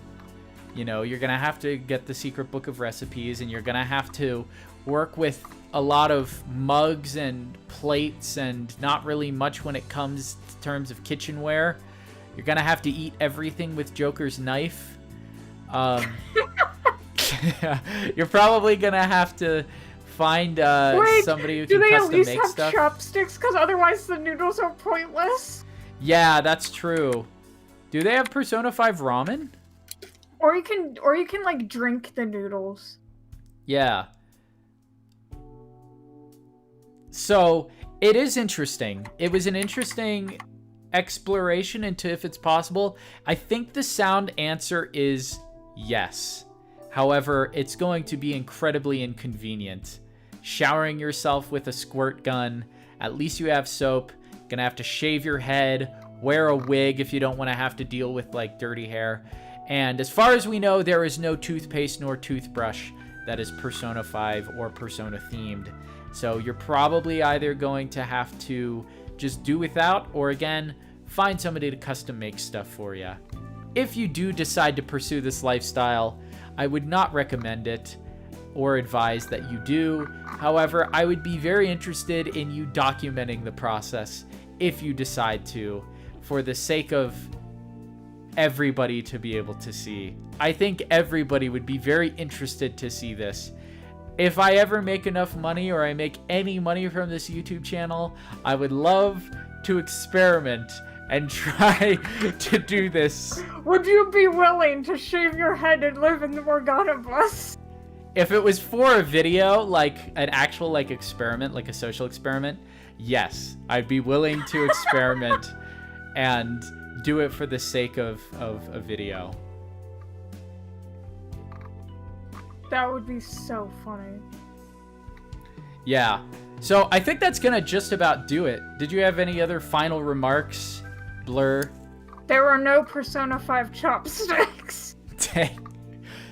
You know, you're going to have to get the secret book of recipes, and you're going to have to work with a lot of mugs and plates and not really much when it comes to terms of kitchenware. You're going to have to eat everything with Joker's knife. You're probably going to have to find somebody who can custom make stuff. Do they at least have chopsticks? Because otherwise the noodles are pointless. Yeah, that's true. Do they have Persona 5 ramen? Or you can like drink the noodles. Yeah. So, it is interesting. It was an interesting exploration into if it's possible. I think the sound answer is yes. However, it's going to be incredibly inconvenient. Showering yourself with a squirt gun, at least you have soap. Gonna have to shave your head, wear a wig if you don't want to have to deal with like dirty hair. And as far as we know, there is no toothpaste nor toothbrush that is Persona 5 or Persona themed. So you're probably either going to have to just do without, or again, find somebody to custom make stuff for you. If you do decide to pursue this lifestyle, I would not recommend it or advise that you do. However, I would be very interested in you documenting the process if you decide to, for the sake of everybody to be able to see. I think everybody would be very interested to see this. If I ever make enough money, or I make any money from this YouTube channel, I would love to experiment and try to do this. Would you be willing to shave your head and live in the Morgana bus? If it was for a video, like an actual like experiment, like a social experiment, yes, I'd be willing to experiment and do it for the sake of a video. That would be so funny. Yeah. So I think that's gonna just about do it. Did you have any other final remarks, Blur? There are no Persona 5 chopsticks. Dang.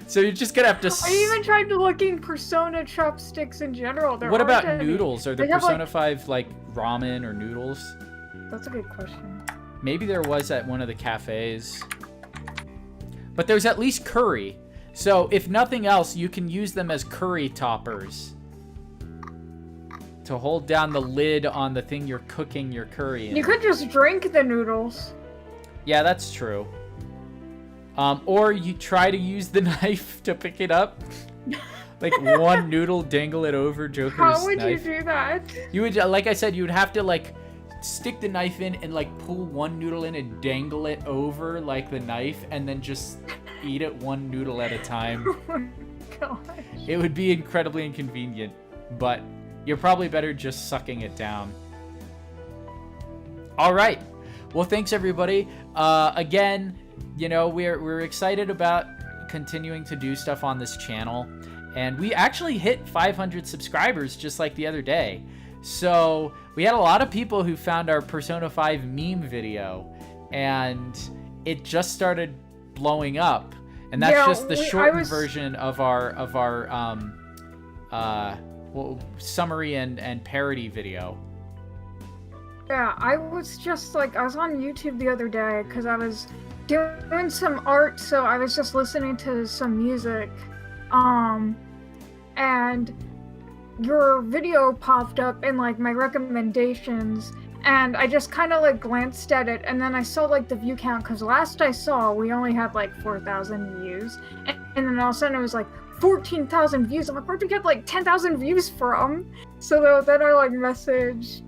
So you're just gonna have to. I even tried looking Persona chopsticks in general. What about noodles? Are there Persona 5 like ramen or noodles? That's a good question. Maybe there was at one of the cafes. But there's at least curry. So if nothing else, you can use them as curry toppers to hold down the lid on the thing you're cooking your curry in. You could just drink the noodles. Yeah, that's true. Or you try to use the knife to pick it up. Like one noodle, dangle it over Joker's knife. How would you do that? You would, like I said, you would have to like stick the knife in and like pull one noodle in and dangle it over like the knife and then just eat it one noodle at a time. Oh my gosh. It would be incredibly inconvenient, but you're probably better just sucking it down. All right. Well, thanks everybody. Again, you know, we're excited about continuing to do stuff on this channel, and we actually hit 500 subscribers just like the other day. So we had a lot of people who found our Persona 5 meme video, and it just started blowing up. And that's just the shortened version of our summary and parody video. Yeah, I was just like, I was on YouTube the other day because I was doing some art, so I was just listening to some music, and your video popped up in like my recommendations, and I just kind of like glanced at it, and then I saw like the view count, because last I saw we only had like 4,000 views, and then all of a sudden it was like 14,000 views. I'm like, where'd you get like 10,000 views from? So then I like messaged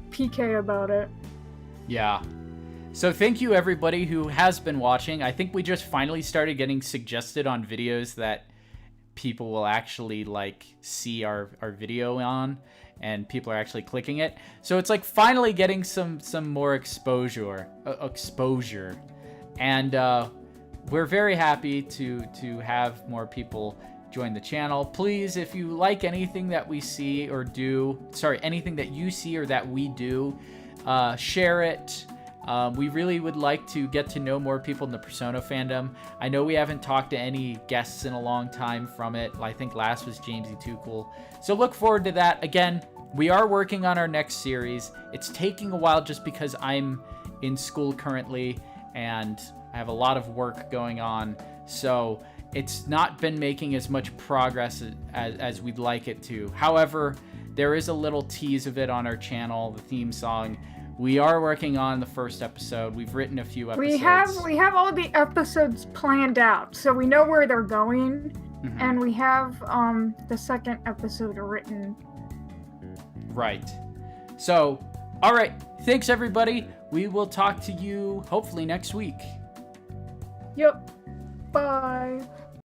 PK about it. Yeah. So thank you everybody who has been watching. I think we just finally started getting suggested on videos that people will actually like see our video on, and people are actually clicking it. So it's like finally getting some more exposure. And we're very happy to have more people join the channel. Please, if you like anything that we see or do, anything that you see or that we do, share it. We really would like to get to know more people in the Persona fandom. I know we haven't talked to any guests in a long time from it. I think last was Jamesy Too Cool. So look forward to that. Again, we are working on our next series. It's taking a while just because I'm in school currently and I have a lot of work going on. So it's not been making as much progress as we'd like it to. However, there is a little tease of it on our channel, the theme song. We are working on the first episode. We've written a few episodes. We have all the episodes planned out, so we know where they're going, and we have the second episode written. Right. So, all right. Thanks everybody. We will talk to you hopefully next week. Yep. Bye.